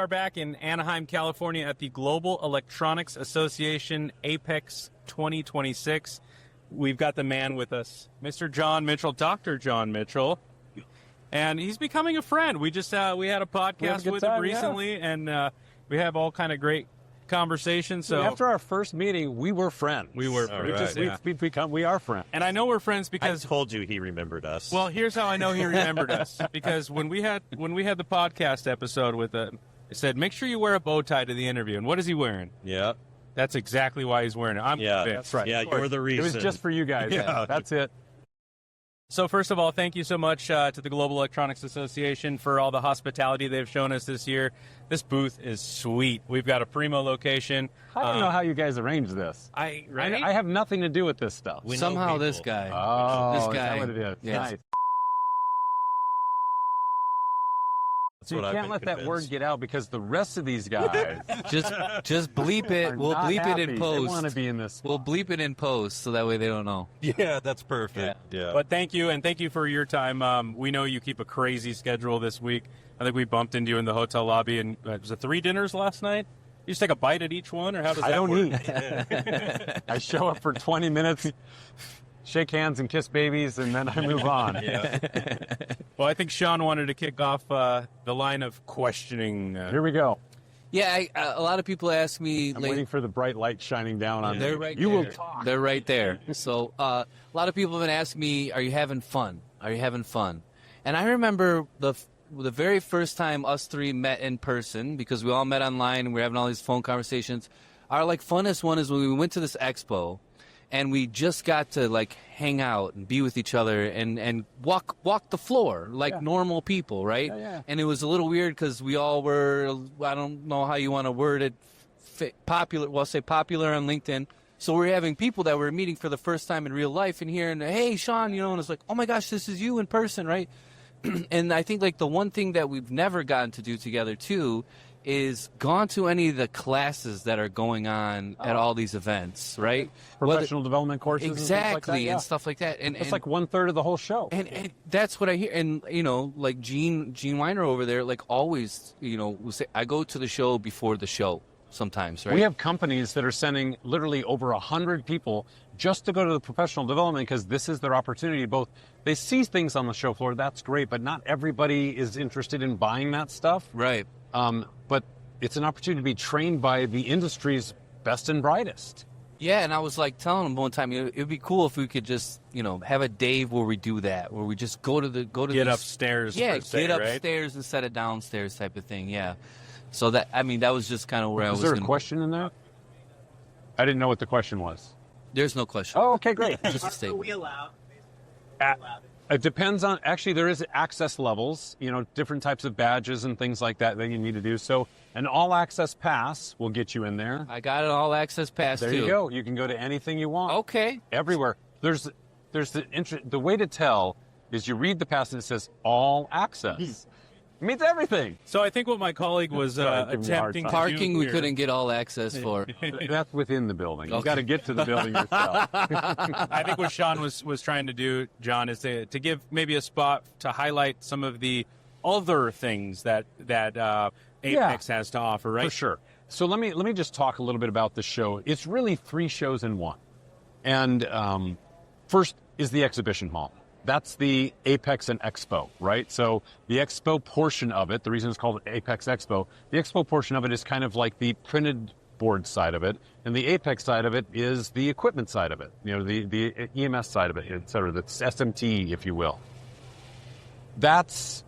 are back in Anaheim, California at the Global Electronics Association Apex 2026. We've got the man with us, Mr. John Mitchell, Dr. John Mitchell. And he's becoming a friend. We just we had a podcast with him recently, and we have all kind of great conversations. So after our first meeting, we were friends. We were. We are friends. And I know we're friends because I told you he remembered us. Well, here's how I know he remembered us, because when we had the podcast episode with it said make sure you wear a bow tie to the interview. And what is he wearing? Yeah. That's exactly why he's wearing it. I'm That's right. Yeah, you're the reason. It was just for you guys. Yeah. That's it. So first of all, thank you so much to the Global Electronics Association for all the hospitality they've shown us this year. This booth is sweet. We've got a primo location. I don't know how you guys arranged this. I have nothing to do with this stuff. Somehow this guy. Oh, this guy. is that what it is? Yes. Nice. That's You what I've can't been let that word convinced. get out because the rest of these guys Just bleep it. are We'll not bleep happy. it in They post. want to be in this. We'll bleep it in post so that way they don't know. Yeah, that's perfect. Yeah. But thank you, and thank you for your time. We know you keep a crazy schedule this week. I think we bumped into you in the hotel lobby, and was it 3 dinners last night? You just take a bite at each one, or how does that I don't work? eat. I show up for 20 minutes, shake hands and kiss babies, and then I move on. Yeah. Well, I think Sean wanted to kick off the line of questioning. Here we go. Yeah, a lot of people ask me. I'm waiting for the bright light shining down on They're me. right You there. will talk. They're right there. So a lot of people have been asking me, "Are you having fun? Are you having fun?" And I remember the very first time us three met in person, because we all met online and we were having all these phone conversations. Our funnest one is when we went to this expo, and we just got to hang out and be with each other and walk the floor like normal people, right? Yeah. And it was a little weird because we all were, I don't know how you want to word it, popular. Well, say popular on LinkedIn. So we're having people that we're meeting for the first time in real life and hearing, hey, Sean, and it's like, oh my gosh, this is you in person, right? And I think the one thing that we've never gotten to do together too is gone to any of the classes that are going on at all these events, right? Professional development courses. Exactly, and stuff like that, and stuff like that. And it's like 1/3 of the whole show. And that's what I hear. And Gene Weiner over there, always, will say, I go to the show before the show sometimes, right? We have companies that are sending literally over 100 people just to go to the professional development because this is their opportunity. Both they see things on the show floor, that's great, but not everybody is interested in buying that stuff. Right. But it's an opportunity to be trained by the industry's best and brightest. Yeah, and I was telling them one time, it would be cool if we could just, have a day where we do that, where we just go to get upstairs. Yeah, get upstairs instead of downstairs type of thing. Yeah. So that was just kind of where I was. Is there a question in there? I didn't know what the question was. There's no question. Oh, okay, great. Just a statement. We allow. It depends on, actually, there is access levels, different types of badges and things like that you need to do. So an all-access pass will get you in there. I got an all-access pass, There too. you go. You can go to anything you want. Okay. Everywhere. There's the way to tell is you read the pass and it says all access. It means everything. So I think what my colleague was attempting to Parking do we here- couldn't get all access for. That's within the building. You've Okay. got to get to the building yourself. I think what Sean was trying to do, John, is to give maybe a spot to highlight some of the other things that Apex has to offer, right? For sure. So let me just talk a little bit about the show. It's really 3 shows in one. And first is the exhibition hall. That's the Apex and Expo, right? So the Expo portion of it, the reason it's called Apex Expo, the Expo portion of it is kind of like the printed board side of it, and the Apex side of it is the equipment side of it, the EMS side of it, et cetera, that's SMT, if you will. That's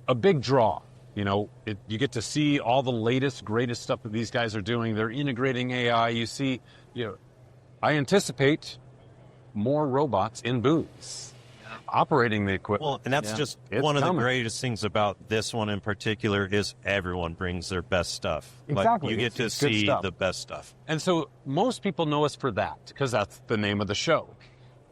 a big draw. You get to see all the latest, greatest stuff that these guys are doing. They're integrating AI. You see, I anticipate more robots in booths operating the equipment. Well, and that's just It's one of the coming. greatest things about this one in particular is everyone brings their best stuff. Exactly. You get to It's good see stuff. the best stuff. And so most people know us for that because that's the name of the show.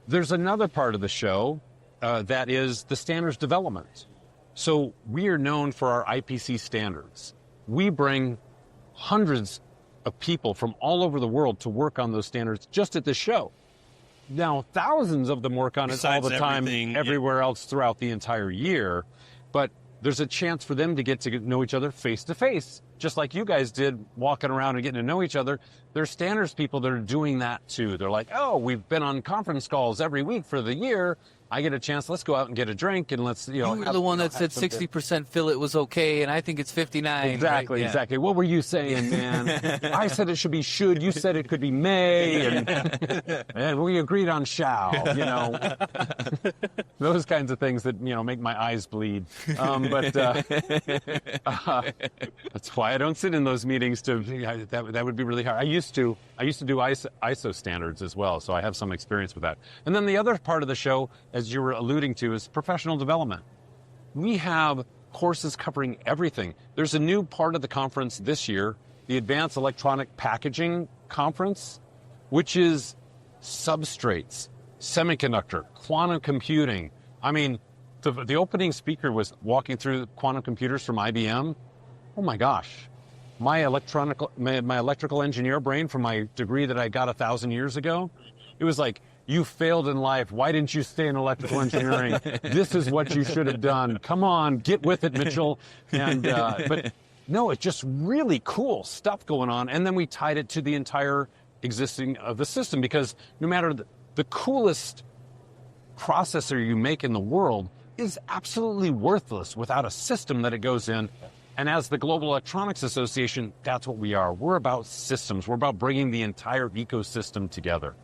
There's another part of the show that is the standards development. So we are known for our IPC standards. We bring hundreds of people from all over the world to work on those standards just at this show. Now, thousands of them work on it all Besides the time, everything, everywhere else throughout the entire year. But there's a chance for them to get to know each other face to face, just like you guys did walking around and getting to know each other. There's standards people that are doing that too. They're like, oh, we've been on conference calls every week for the year. I get a chance. Let's go out and get a drink and let's, You were the one that said 60% fill it was okay, and I think it's 59. Exactly, right? exactly. What were you saying, man? I said it should be should. You said it could be may. And we agreed on shall, Those kinds of things that, make my eyes bleed. But that's why I don't sit in those meetings. That would be really hard. I used to do ISO standards as well, so I have some experience with that. And then the other part of the show, as you were alluding to, is professional development. We have courses covering everything. There's a new part of the conference this year, the Advanced Electronic Packaging Conference, which is substrates, semiconductor, quantum computing. I mean, the opening speaker was walking through quantum computers from IBM. Oh my gosh. My electrical engineer brain from my degree that I got 1,000 years ago, it was like, you failed in life. Why didn't you stay in electrical engineering? This is what you should have done. Come on, get with it, Mitchell. And but no, it's just really cool stuff going on. And then we tied it to the entire existing of the system, because no matter the coolest processor you make in the world is absolutely worthless without a system that it goes in. And as the Global Electronics Association, that's what we are. We're about systems. We're about bringing the entire ecosystem together.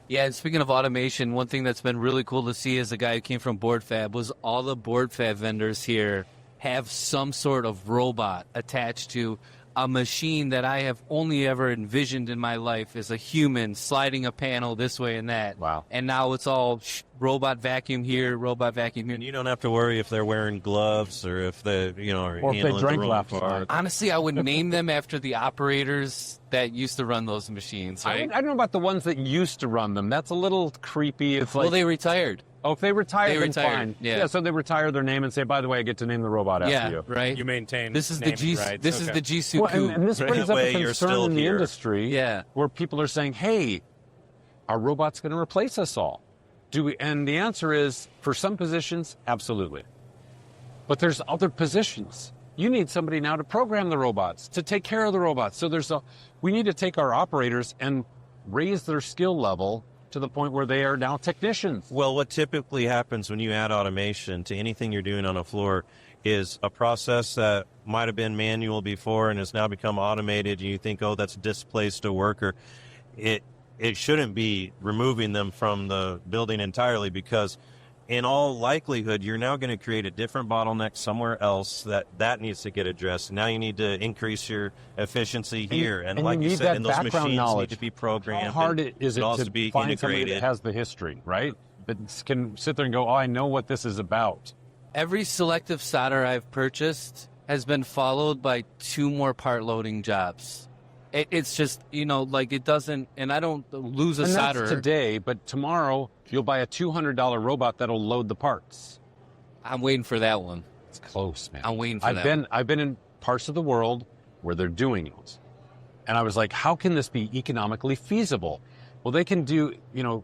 Yeah, and speaking of automation, one thing that's been really cool to see as a guy who came from Board Fab was all the Board Fab vendors here have some sort of robot attached to a machine that I have only ever envisioned in my life as a human sliding a panel this way and that. Wow. And now it's all robot vacuum here, robot vacuum here. And you don't have to worry if they're wearing gloves or if they, are or if they handling drank the wrong left. part. Honestly, I would name them after the operators that used to run those machines, right? I don't know about the ones that used to run them. That's a little creepy. It's like, Well, they retired. oh, if they retire, They then retired, fine. yeah. So they retire their name and say, by the way, I get to name the robot after Yeah, you. right. You maintain. This is the naming G. rights. This is Okay. the Jisoo Well, and this Right. brings That up a way you're concern still in the here. industry, Yeah. where people are saying, "Hey, are robots going to replace us all?" And the answer is, for some positions, absolutely. But there's other positions. You need somebody now to program the robots, to take care of the robots. So we need to take our operators and raise their skill level to the point where they are now technicians. Well, what typically happens when you add automation to anything you're doing on a floor is a process that might have been manual before and has now become automated. And you think, oh, that's displaced a worker. It shouldn't be removing them from the building entirely, because in all likelihood, you're now going to create a different bottleneck somewhere else that needs to get addressed. Now you need to increase your efficiency here. And like you you need said, that and those background machines knowledge. need to be programmed. How hard and is it also to be find somebody integrated. that has the history, right? That can sit there and go, oh, I know what this is about. Every selective solder I've purchased has been followed by 2 more part loading jobs. It's just, it doesn't, and I don't lose a And solderer. that's today, but tomorrow you'll buy a $200 robot that'll load the parts. I'm waiting for that one. It's close, man. I'm waiting for that. I've been in parts of the world where they're doing it. And I was like, how can this be economically feasible? Well, they can do,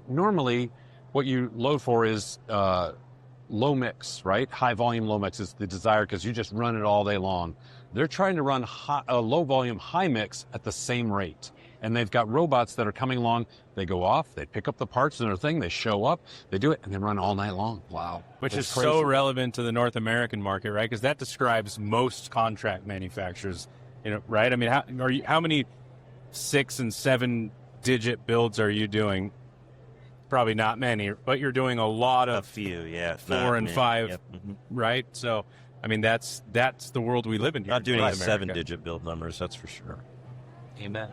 normally what you load for is low mix, right? High volume, low mix is the desire because you just run it all day long. They're trying to run low volume, high mix at the same rate. And they've got robots that are coming along. They go off, they pick up the parts and their thing, they show up, they do it, and they run all night long. Wow. Which It's is crazy. so relevant to the North American market, right? Because that describes most contract manufacturers, right? I mean, how many 6 and 7 digit builds are you doing? Probably not many, but you're doing a lot A of few, yeah. 4 and 5, Yep. Mhm. right? So, I mean, that's the world we live in here. Not doing in any North America. 7-digit build numbers, that's for sure. Amen.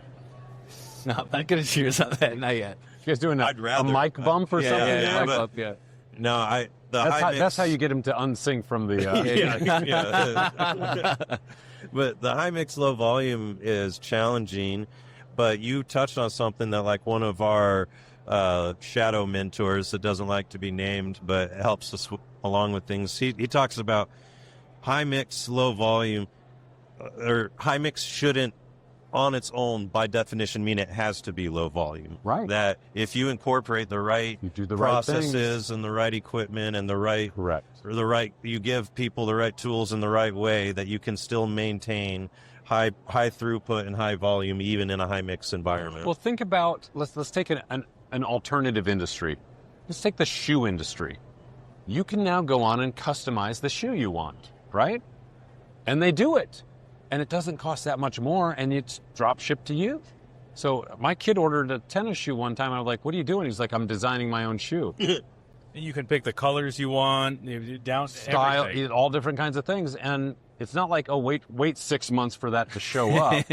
No, I'm not going to cheers on that. Not yet. You guys doing I'd a rather, mic but- bump or Yeah, something? yeah, Mic but- up, yeah. No, That's how you get him to unsync from the... yeah. But the high mix, low volume is challenging. But you touched on something that, like, one of our shadow mentors that doesn't like to be named, but helps us along with things. He talks about high mix, low volume, or high mix shouldn't on its own, by definition, mean it has to be low volume. Right. That if you incorporate the right You do the right processes and the right equipment and the right, Correct. or you give people the right tools in the right way, that you can still maintain high throughput and high volume even in a high mix environment. Well, think about, let's take an alternative industry. Let's take the shoe industry. You can now go on and customize the shoe you want, right? And they do it. And it doesn't cost that much more, and it's drop shipped to you. So my kid ordered a tennis shoe one time. I was like, what are you doing? He's like, I'm designing my own shoe. You can pick the colors you want, down Style, everything. all different kinds of things. And it's not like, oh, wait 6 months for that to show up.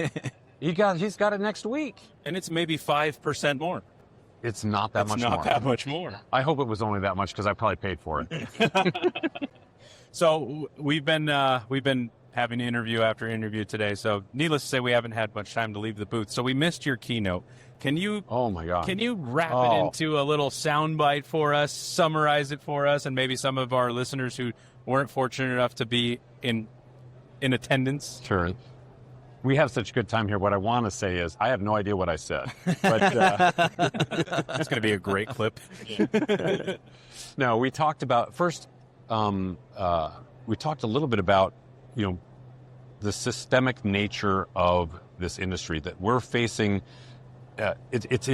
He's got it next week. And it's maybe 5% more. It's not that much more. Not that much more. I hope it was only that much because I probably paid for it. So we've been having interview after interview today. So needless to say, we haven't had much time to leave the booth. So we missed your keynote. Can you? Oh my God! Can you wrap it into a little soundbite for us, summarize it for us, and maybe some of our listeners who weren't fortunate enough to be in attendance? Sure. We have such a good time here. What I want to say is, I have no idea what I said, but It's going to be a great clip. no. We talked about first. We talked a little bit about, the systemic nature of this industry that we're facing. It's a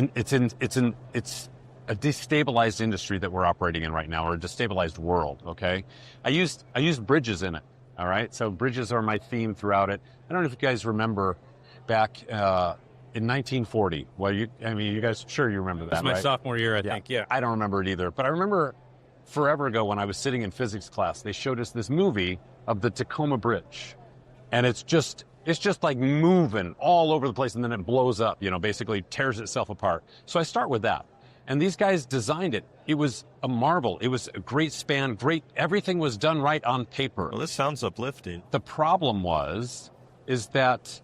destabilized industry that we're operating in right now, or a destabilized world. Okay, I used bridges in it. All right, so bridges are my theme throughout it. I don't know if you guys remember back in 1940. Well, you guys, sure you remember that, That's my right? sophomore year, I think. Yeah. I don't remember it either, but I remember forever ago when I was sitting in physics class, they showed us this movie of the Tacoma Bridge, and it's just like moving all over the place, and then it blows up. Basically tears itself apart. So I start with that. And these guys designed it. It was a marvel. It was a great span, everything was done right on paper. Well, this sounds uplifting. The problem is that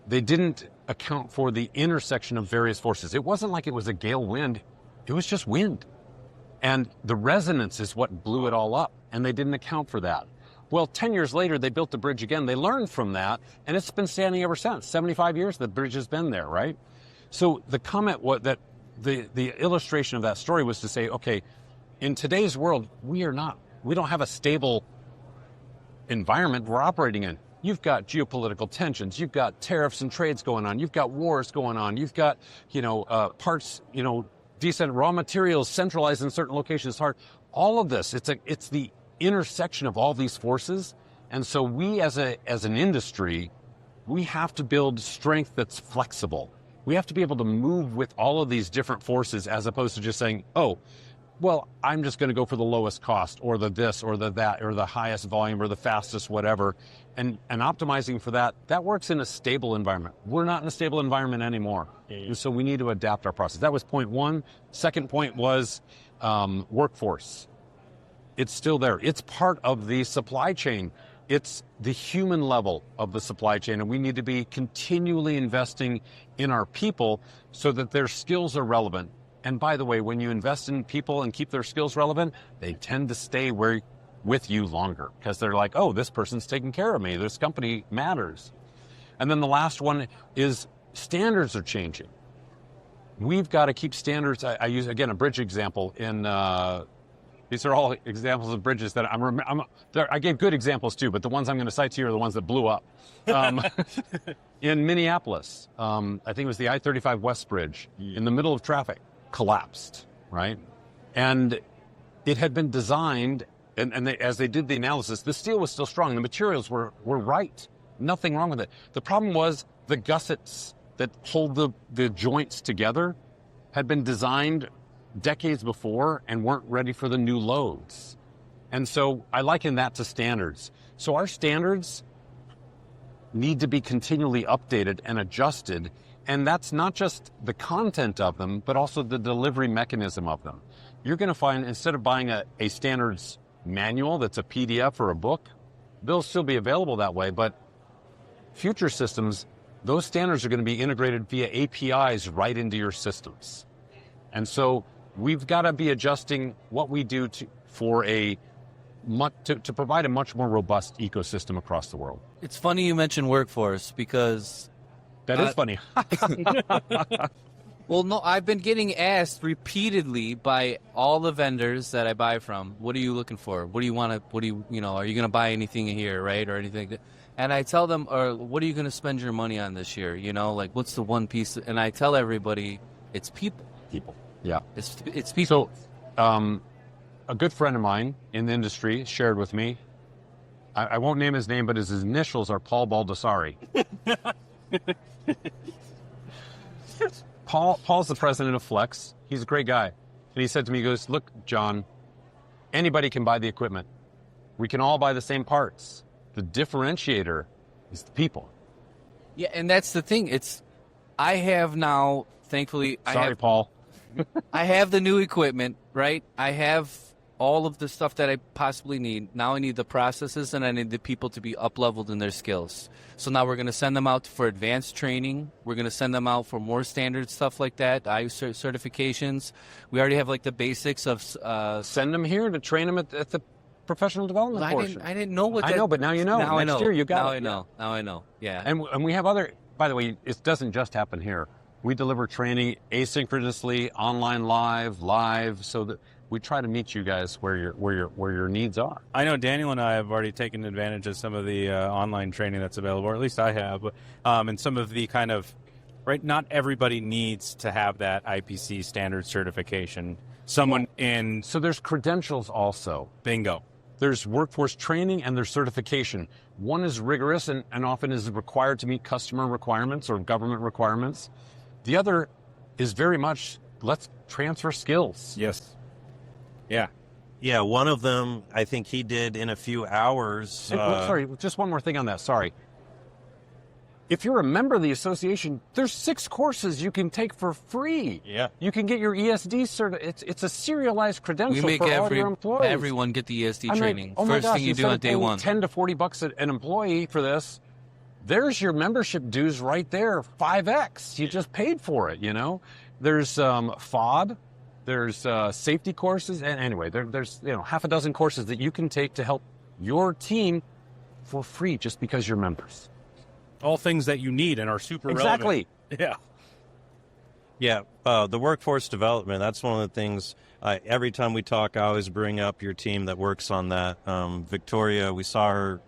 they didn't account for the intersection of various forces. It wasn't like it was a gale wind. It was just wind. And the resonance is what blew it all up, and they didn't account for that. Well, 10 years later, they built the bridge again. They learned from that, and it's been standing ever since. 75 years, the bridge has been there, right? So the comment that the illustration of that story was to say, okay, in today's world, we don't have a stable environment we're operating in. You've got geopolitical tensions, you've got tariffs and trades going on, you've got wars going on, you've got, parts, decent raw materials centralized in certain locations. Hard. All of this, it's the intersection of all these forces. And so we as an industry, we have to build strength that's flexible. We have to be able to move with all of these different forces, as opposed to just saying, oh, well, I'm just going to go for the lowest cost, or the this, or the that, or the highest volume, or the fastest, whatever. And optimizing for that works in a stable environment. We're not in a stable environment anymore. And so we need to adapt our process. That was point one. Second point was workforce. It's still there. It's part of the supply chain. It's the human level of the supply chain, and we need to be continually investing in our people so that their skills are relevant. And by the way, when you invest in people and keep their skills relevant, they tend to stay with you longer, because they're like, oh, this person's taking care of me. This company matters. And then the last one is standards are changing. We've got to keep standards. I use, again, a bridge example in these are all examples of bridges that I gave good examples too, but the ones I'm going to cite to you are the ones that blew up. In Minneapolis, I think it was the I-35 West Bridge, in the middle of traffic, collapsed, right? And it had been designed, and as they did the analysis, the steel was still strong. The materials were right. Nothing wrong with it. The problem was the gussets that hold the joints together had been designed decades before and weren't ready for the new loads. And so I liken that to standards. So our standards need to be continually updated and adjusted. And that's not just the content of them, but also the delivery mechanism of them. You're going to find, instead of buying a standards manual that's a PDF or a book, they'll still be available that way. But future systems, those standards are going to be integrated via APIs right into your systems. And so we've got to be adjusting what we do to provide a much more robust ecosystem across the world. It's funny you mention workforce, because That is funny. Well, no, I've been getting asked repeatedly by all the vendors that I buy from, what are you looking for? What do you want to, are you going to buy anything here, right? Or anything. And I tell them, or what are you going to spend your money on this year? Like, what's the one piece? And I tell everybody, it's people. People. Yeah. It's people. So, a good friend of mine in the industry shared with me, I won't name his name, but his initials are Paul Baldessari. Paul's the president of Flex. He's a great guy. And he said to me, he goes, look, John, anybody can buy the equipment. We can all buy the same parts. The differentiator is the people. Yeah, and that's the thing. I have now, thankfully... Paul. I have the new equipment, right? I have all of the stuff that I possibly need. Now I need the processes and I need the people to be up-leveled in their skills. So now we're going to send them out for advanced training. We're going to send them out for more standard stuff like that, ISO certifications. We already have like the basics of... Send them here to train them at the professional development portion. I didn't know what that... I know, but now you know. Now I know. Next year you got now it. I know. Now I know. Yeah. And we have other... By the way, it doesn't just happen here. We deliver training asynchronously, online, live, so that we try to meet you guys where your needs are. I know Daniel and I have already taken advantage of some of the online training that's available, or at least I have, and some of the kind of, right, not everybody needs to have that IPC standard certification. Someone in... So there's credentials also. Bingo. There's workforce training and there's certification. One is rigorous and often is required to meet customer requirements or government requirements. The other is very much, let's transfer skills. Yes. Yeah. Yeah, one of them, I think he did in a few hours. Sorry, just one more thing on that. Sorry. If you're a member of the association, there's 6 courses you can take for free. Yeah. You can get your ESD certificate. It's a serialized credential We make for all your employees. everyone get the ESD training. Oh my First gosh, thing you do on day instead of one. paying $10 to $40 an employee for this. There's your membership dues right there, 5x. You just paid for it, There's FOD, there's safety courses, and anyway, there's half a dozen courses that you can take to help your team for free just because you're members. All things that you need and are super Exactly. relevant. Yeah, the workforce development, that's one of the things, every time we talk, I always bring up your team that works on that. Victoria, we saw her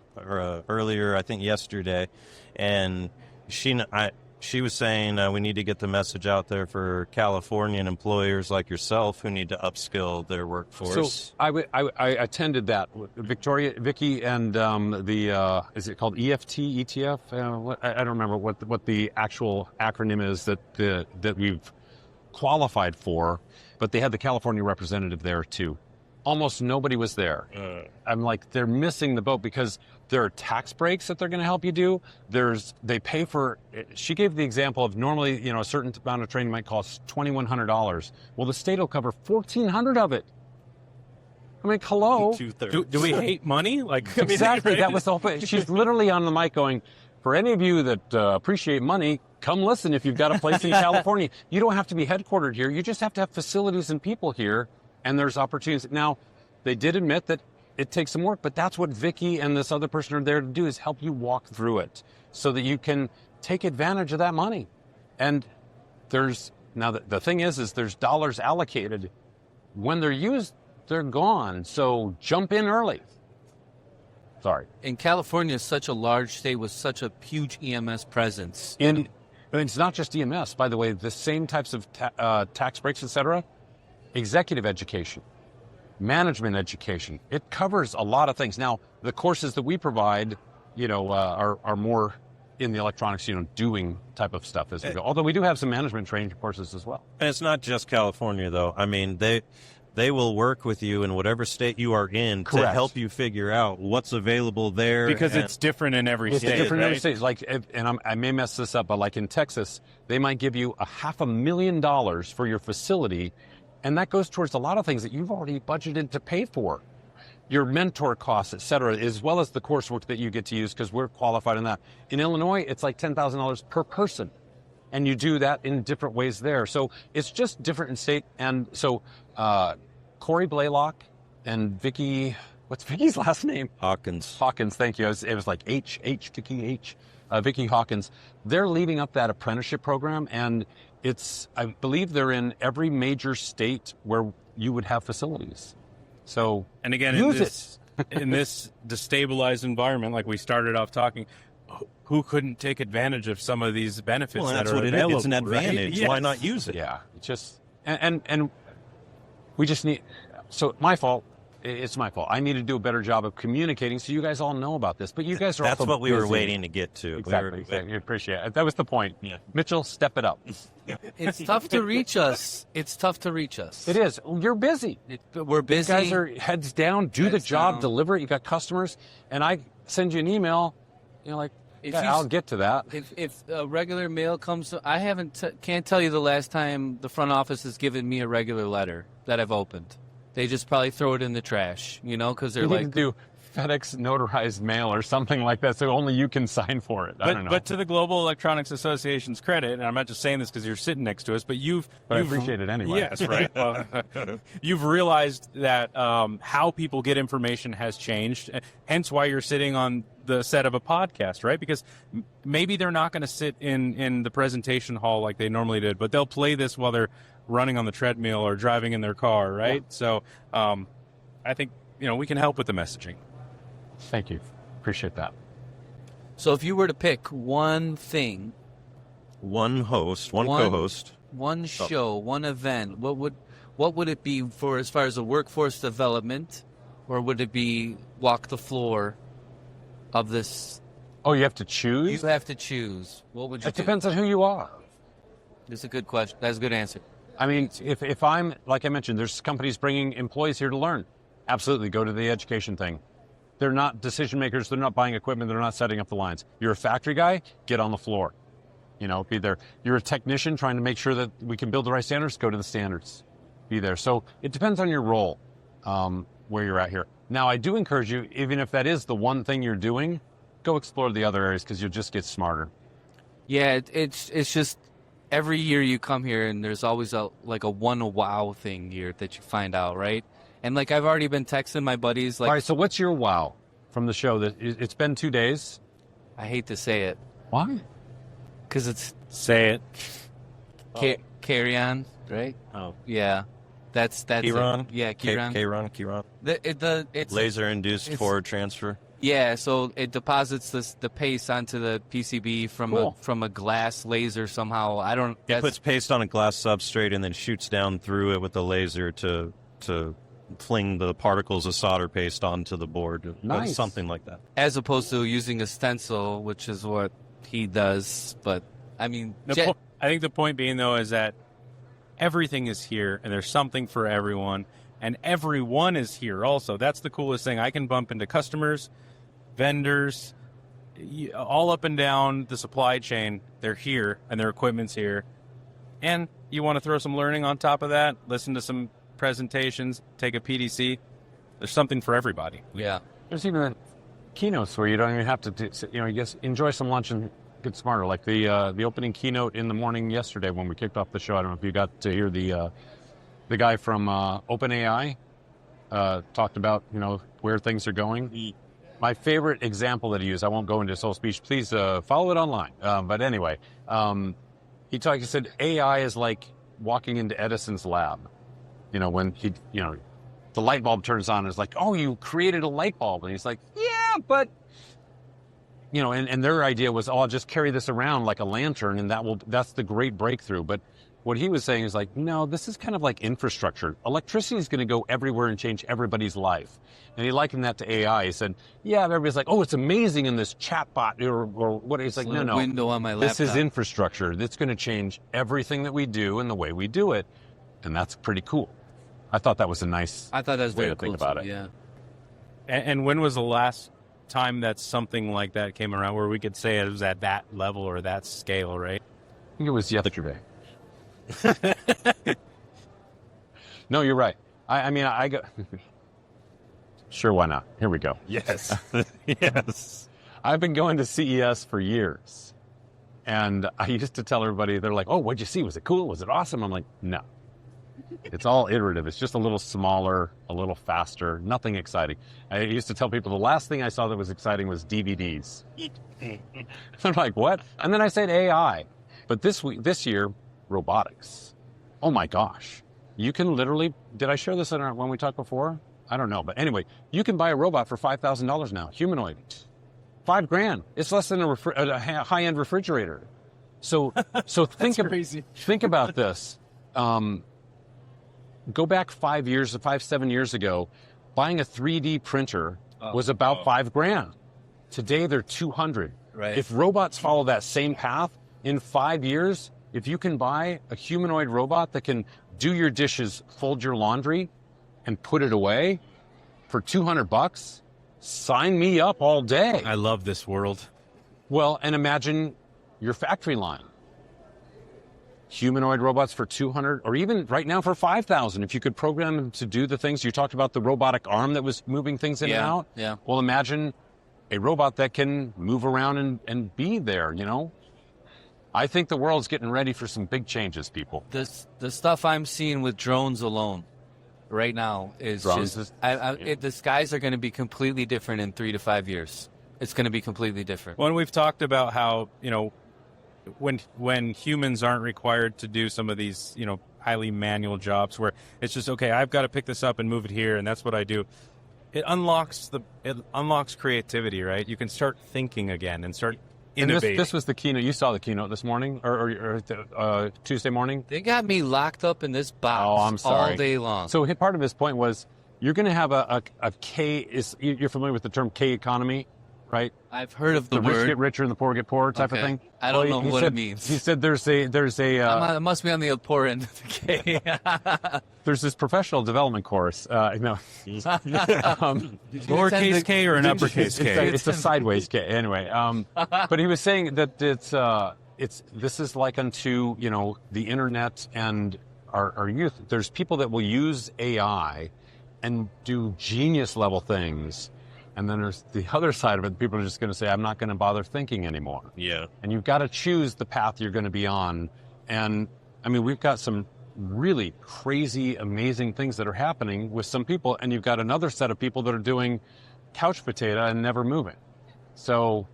earlier, I think yesterday, and she was saying we need to get the message out there for Californian employers like yourself who need to upskill their workforce. So I attended that. Vicky, and is it called EFT, ETF? I don't remember what the actual acronym is that we've qualified for, but they had the California representative there too. Almost nobody was there. I'm like, they're missing the boat because there are tax breaks that they're going to help you do. They pay for. She gave the example of normally, a certain amount of training might cost $2,100. Well, the state will cover $1,400 of it. I mean, hello. Do we hate money? Exactly. That was the whole thing. She's literally on the mic going, for any of you that appreciate money, come listen if you've got a place in California. You don't have to be headquartered here. You just have to have facilities and people here. And there's opportunities. Now, they did admit that it takes some work, but that's what Vicky and this other person are there to do, is help you walk through it so that you can take advantage of that money. And the thing is there's dollars allocated. When they're used, they're gone. So jump in early. Sorry. And California is such a large state with such a huge EMS presence. And it's not just EMS, by the way, the same types of tax breaks, et cetera. Executive education, management education. It covers a lot of things. Now, the courses that we provide, are more in the electronics, doing type of stuff as we go. Although we do have some management training courses as well. And it's not just California, though. I mean, they will work with you in whatever state you are in to help you figure out what's available there. Because it's different in every state. It's different in right? every state. Like, I may mess this up, but like in Texas, they might give you $500,000 for your facility. And that goes towards a lot of things that you've already budgeted to pay for. Your mentor costs, et cetera, as well as the coursework that you get to use because we're qualified in that. In Illinois, it's like $10,000 per person. And you do that in different ways there. So it's just different in state. And so Corey Blaylock and Vicky, what's Vicky's last name? Hawkins, thank you. It was like Vicky H. Vicki Hawkins, they're leading up that apprenticeship program, and I believe they're in every major state where you would have facilities. So And again, use in this destabilized environment, like we started off talking, who couldn't take advantage of some of these benefits? Well, that that's are what it available, is. It's an advantage. right? Why Yes. not use it? Yeah, it's just and we just need. So my fault. It's my fault. I need to do a better job of communicating so you guys all know about this. But you guys are That's also what we were busy. waiting to get to. Exactly. I appreciate it. That was the point. Yeah. Mitchell, step it up. It's tough to reach us. It's tough to reach us. It is. You're busy. We're busy. You guys are heads down. Do the Heads job. down. Deliver it. You got customers, and I send you an email. You know, like If yeah, you- I'll get to that. If a regular mail comes, I can't tell you the last time the front office has given me a regular letter that I've opened. They just probably throw it in the trash, because they're You like, need to do FedEx notarized mail or something like that, so only you can sign for it. I don't know. But to the Global Electronics Association's credit, and I'm not just saying this because you're sitting next to us, but I appreciate it anyway. Yes, right. Well, you've realized that how people get information has changed, hence why you're sitting on the set of a podcast, right? Because maybe they're not going to sit in the presentation hall like they normally did, but they'll play this while they're running on the treadmill or driving in their car, right? Yeah. So I think, we can help with the messaging. Thank you. Appreciate that. So if you were to pick one thing, One host, one co-host. one show, one event, what would it be for as far as a workforce development, or would it be walk the floor of this? Oh, you have to choose? You have to choose. What would you It do? depends on who you are. That's a good question. That's a good answer. I mean, if I'm, like I mentioned, there's companies bringing employees here to learn. Absolutely, go to the education thing. They're not decision makers. They're not buying equipment. They're not setting up the lines. You're a factory guy, get on the floor. Be there. You're a technician trying to make sure that we can build the right standards, go to the standards. Be there. So it depends on your role, where you're at here. Now, I do encourage you, even if that is the one thing you're doing, go explore the other areas because you'll just get smarter. Yeah, it's just every year you come here and there's always a one wow thing here that you find out, right? And like I've already been texting my buddies. Like, All right, so what's your wow from the show? It's been 2 days. I hate to say it Why? because it's Say it. carry on, right? Oh. Yeah, that's Keyron? it. Yeah, Keyron. Keyron. It's Laser-induced it's- forward transfer. Yeah, so it deposits the paste onto the PCB Cool. from a glass laser somehow. I don't. It That's, puts paste on a glass substrate and then shoots down through it with a laser to fling the particles of solder paste onto the board. Nice. Something like that. as opposed to using a stencil, which is what he does. But I mean, I think the point being, though, is that everything is here, and there's something for everyone, and everyone is here also. That's the coolest thing. I can bump into customers, vendors, all up and down the supply chain. They're here, and their equipment's here. And you want to throw some learning on top of that, listen to some presentations, take a PDC. There's something for everybody. yeah. There's even keynotes where you don't even have to, you just enjoy some lunch and get smarter. Like the opening keynote in the morning yesterday when we kicked off the show. I don't know if you got to hear the guy from OpenAI talked about where things are going. My favorite example that he used, I won't go into his whole speech. Please follow it online. But anyway, he said AI is like walking into Edison's lab. When the light bulb turns on, it's like, oh, you created a light bulb. And he's like, yeah, but, and their idea was, oh, I'll just carry this around like a lantern and that's the great breakthrough. But what he was saying is like, no, this is kind of like infrastructure. Electricity is going to go everywhere and change everybody's life. And he likened that to AI. He said, yeah, everybody's like, oh, it's amazing in this chatbot or what. He's like, no. Window on my laptop. This is infrastructure. That's going to change everything that we do and the way we do it. And that's pretty cool. I thought that was a nice I thought that was way very to think cool about too, it. Yeah. And when was the last time that something like that came around where we could say it was at that level or that scale, right? I think it was yesterday. No, you're right. I go. Sure, why not? Here we go. Yes. Yes. I've been going to CES for years. And I used to tell everybody, they're like, oh, what'd you see? Was it cool? Was it awesome? I'm like, no. It's all iterative. It's just a little smaller, a little faster, nothing exciting. I used to tell people the last thing I saw that was exciting was DVDs. I'm like, what? And then I said AI. But this year, robotics. Oh my gosh. You can literally, did I share this when we talked before? I don't know. But anyway, you can buy a robot for $5,000 now, humanoid. $5,000. It's less than a high-end refrigerator. So think about this. Go back 7 years ago, buying a 3D printer was about $5,000. Today they're $200. Right. If robots follow that same path, in 5 years, if you can buy a humanoid robot that can do your dishes, fold your laundry, and put it away for $200, sign me up all day. I love this world. Well, and imagine your factory line. Humanoid robots for $200, or even right now for $5,000. If you could program them to do the things you talked about, the robotic arm that was moving things in and out. Yeah. Well, imagine a robot that can move around and be there. I think the world's getting ready for some big changes, people. The stuff I'm seeing with drones alone right now is Drones just is- the skies are going to be completely different in 3 to 5 years. It's going to be completely different. When we've talked about how, when humans aren't required to do some of these, highly manual jobs where it's just, okay, I've got to pick this up and move it here, and that's what I do. It unlocks creativity, right? You can start thinking again and start innovating. And this was the keynote. You saw the keynote this morning or Tuesday morning? They got me locked up in this box I'm sorry. all day long. So part of his point was you're going to have a you're familiar with the term K economy, right? I've heard of the rich word. get richer and the poor get poorer type of thing. I don't know he what said, it means. He said there's a it must be on the poor end of the K. there's this professional development course. Lowercase K or an uppercase K? It's a sideways K. Anyway, but he was saying that this is like unto the internet and our youth. There's people that will use AI and do genius level things. And then there's the other side of it. People are just going to say, I'm not going to bother thinking anymore. Yeah. And you've got to choose the path you're going to be on. And we've got some really crazy, amazing things that are happening with some people. And you've got another set of people that are doing couch potato and never moving. So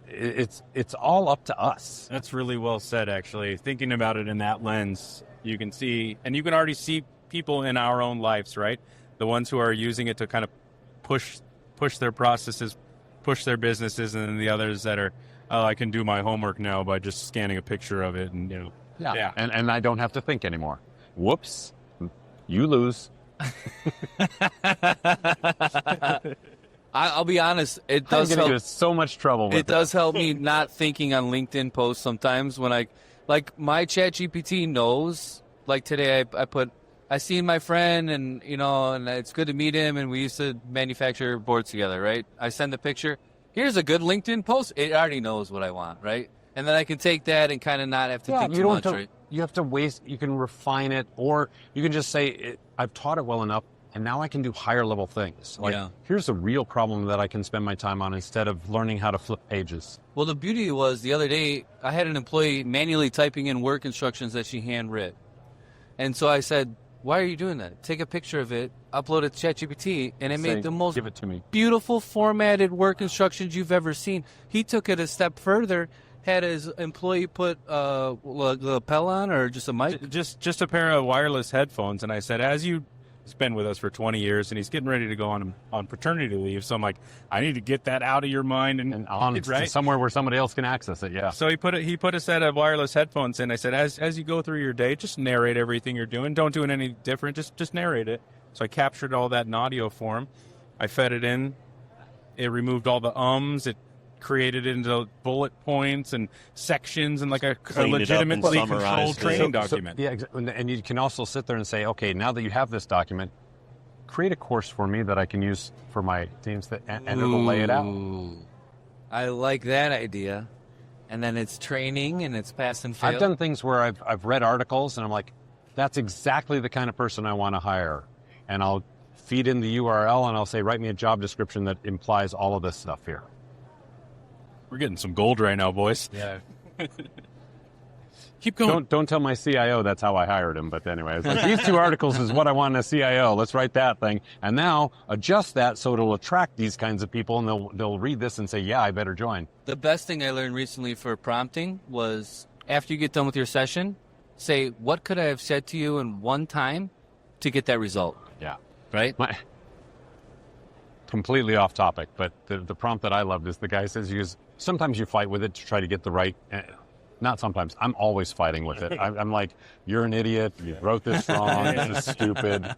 it's all up to us. That's really well said, actually. Thinking about it in that lens, you can see, and you can already see people in our own lives, right? The ones who are using it to kind of push their processes, push their businesses, and then the others that are, I can do my homework now by just scanning a picture of it, and Yeah. And I don't have to think anymore. Whoops. You lose. I'll be honest, it I'm does going to help. get so much trouble with It does help me not thinking on LinkedIn posts sometimes when my ChatGPT knows. Like today, I seen my friend and it's good to meet him, and we used to manufacture boards together, right? I send the picture. Here's a good LinkedIn post. It already knows what I want, right? And then I can take that and kind of not have to think too much, right? You have to waste. You can refine it, or you can just say, I've taught it well enough, and now I can do higher level things. Here's a real problem that I can spend my time on instead of learning how to flip pages. Well, the beauty was the other day, I had an employee manually typing in work instructions that she handwrit. And so I said, why are you doing that? Take a picture of it, upload it to ChatGPT, and it made the most give it to me. beautiful formatted work instructions you've ever seen. He took it a step further, had his employee put a lapel on or just a mic. just a pair of wireless headphones, and I said, he's been with us for 20 years, and he's getting ready to go on paternity leave. So I'm like, I need to get that out of your mind and on to somewhere where somebody else can access it. Yeah. So he put a set of wireless headphones in. I said, as you go through your day, just narrate everything you're doing. Don't do it any different. Just narrate it. So I captured all that in audio form. I fed it in. It removed all the ums. It created it into bullet points and sections and like a legitimately controlled training document. And you can also sit there and say, okay, now that you have this document, create a course for me that I can use for my teams, and it'll lay it out. I like that idea. And then it's training and it's pass and fail. I've done things where I've read articles and I'm like, that's exactly the kind of person I want to hire. And I'll feed in the URL and I'll say, write me a job description that implies all of this stuff here. We're getting some gold right now, boys. Yeah. Keep going. Don't tell my CIO that's how I hired him. But anyway, it's like, these 2 articles is what I want in a CIO. Let's write that thing. And now adjust that so it'll attract these kinds of people, and they'll read this and say, yeah, I better join. The best thing I learned recently for prompting was after you get done with your session, say, what could I have said to you in one time to get that result? Yeah. Right? Completely off topic, but the prompt that I loved is the guy says, sometimes you fight with it to try to get the right... Not sometimes. I'm always fighting with it. I'm like, you're an idiot. You wrote this wrong. This is stupid.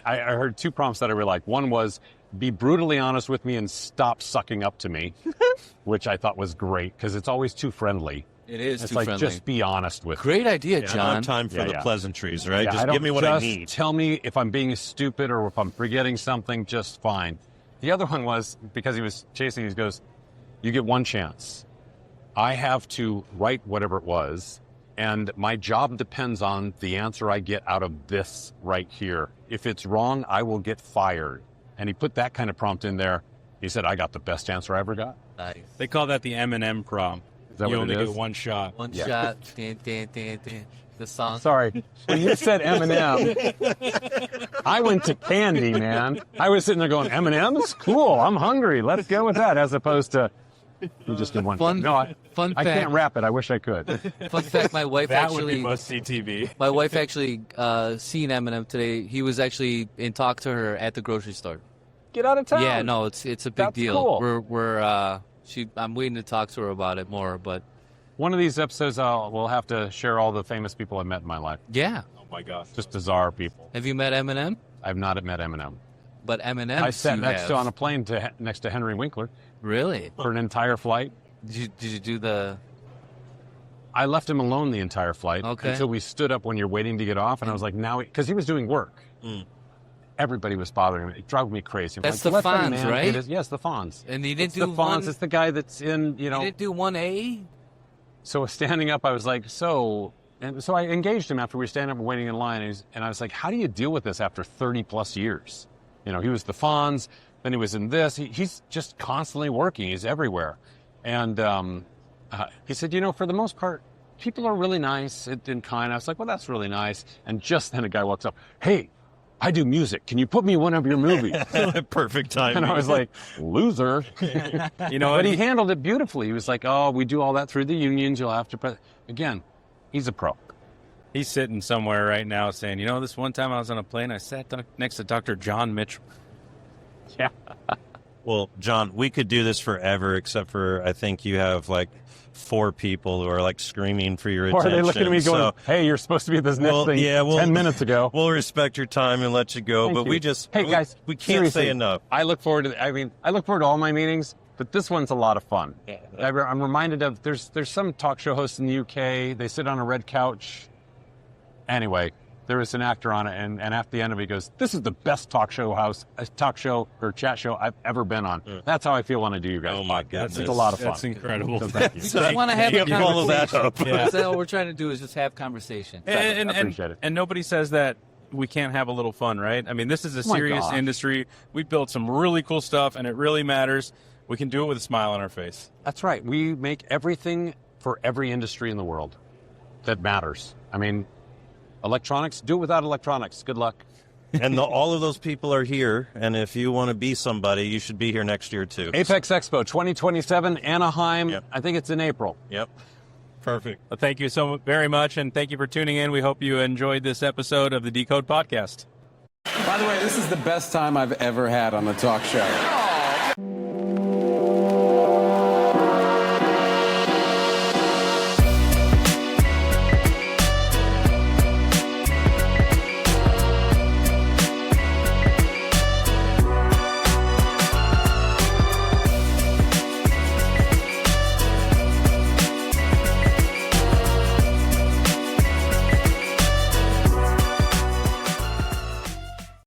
I heard 2 prompts that I really liked. One was, be brutally honest with me and stop sucking up to me, which I thought was great because it's always too friendly. It is It's too like, friendly. just be honest with me. Great idea, I don't John. have time for the pleasantries, right? Yeah, just give me what I need. Tell me if I'm being stupid or if I'm forgetting something, just fine. The other one was, because he was chasing, he goes, you get 1 chance. I have to write whatever it was, and my job depends on the answer I get out of this right here. If it's wrong, I will get fired. And he put that kind of prompt in there. He said, I got the best answer I ever got. Nice. They call that the Eminem prompt. Is that You what it only is? get 1 shot. One shot. Dun, dun, dun, dun. The song. Sorry. When you said Eminem, I went to candy, man. I was sitting there going, M&M's? Cool. I'm hungry. Let's go with that. As opposed to, you just did one. Fun I fact. can't rap it. I wish I could. Fun fact, my wife That would be actually... must-see TV. My wife actually seen Eminem today. He was actually in talk to her at the grocery store. Get out of town. Yeah, no, it's a big That's deal. cool. I'm waiting to talk to her about it more, but One of these episodes, we'll have to share all the famous people I've met in my life. yeah. Oh my gosh. Just bizarre people. Have you met Eminem? I've not met Eminem. But Eminem, I sat you next have. to on a plane next to Henry Winkler Really? for an entire flight. Did you do the? I left him alone the entire flight Okay. until we stood up when you're waiting to get off, and I was like, now, because he was doing work. Everybody was bothering me. It drove me crazy. I'm That's like, the let Fonz, man right? get his- Yes, the Fonz. And you didn't It's do the Fonz. one. It's the guy that's in, You didn't do 1A. So standing up, I was like, so I engaged him after we were standing up and waiting in line, and I was like, how do you deal with this after 30 plus years? You know, he was the Fonz, then he was in this. He's just constantly working. He's everywhere. And he said, you know, for the most part, people are really nice and kind. I was like, well, that's really nice. And just then a guy walks up, hey, I do music. Can you put me in one of your movies? Perfect timing. And I was like, loser. You know, But he handled it beautifully. He was like, oh, we do all that through the unions. You'll have to... Again, he's a pro. he's sitting somewhere right now saying, you know, this one time I was on a plane, I sat next to Dr. John Mitchell. Yeah. Well, John, we could do this forever, except for I think you have like 4 people who are like screaming for your Or attention. are they looking at me going, So, hey, you're supposed to be at this next thing 10 minutes ago. We'll respect your time and let you go, Thank but you. we just Hey, guys, we can't seriously, say enough. I look forward to all my meetings, but this one's a lot of fun. I'm reminded of, there's some talk show hosts in the UK. They sit on a red couch. Anyway, there was an actor on it, and at the end of it, he goes, this is the best talk show or chat show I've ever been on. That's how I feel when I do you guys. Oh, my podcasts. goodness. It's a lot of fun. That's incredible. So thank you. I want to have a You follow that conversation. up. Yeah. That's all we're trying to do is just have conversation. And, I appreciate it. and nobody says that we can't have a little fun, right? I mean, this is a my serious gosh. industry. We built some really cool stuff, and it really matters. We can do it with a smile on our face. That's right. We make everything for every industry in the world that matters. I mean, electronics, do it without electronics. Good luck. And all of those people are here, and if you want to be somebody, you should be here next year too. Apex Expo 2027, Anaheim. Yep. I think it's in April. Yep. Perfect. Well, thank you so very much, and thank you for tuning in. We hope you enjoyed this episode of the Decode Podcast. By the way, this is the best time I've ever had on the talk show.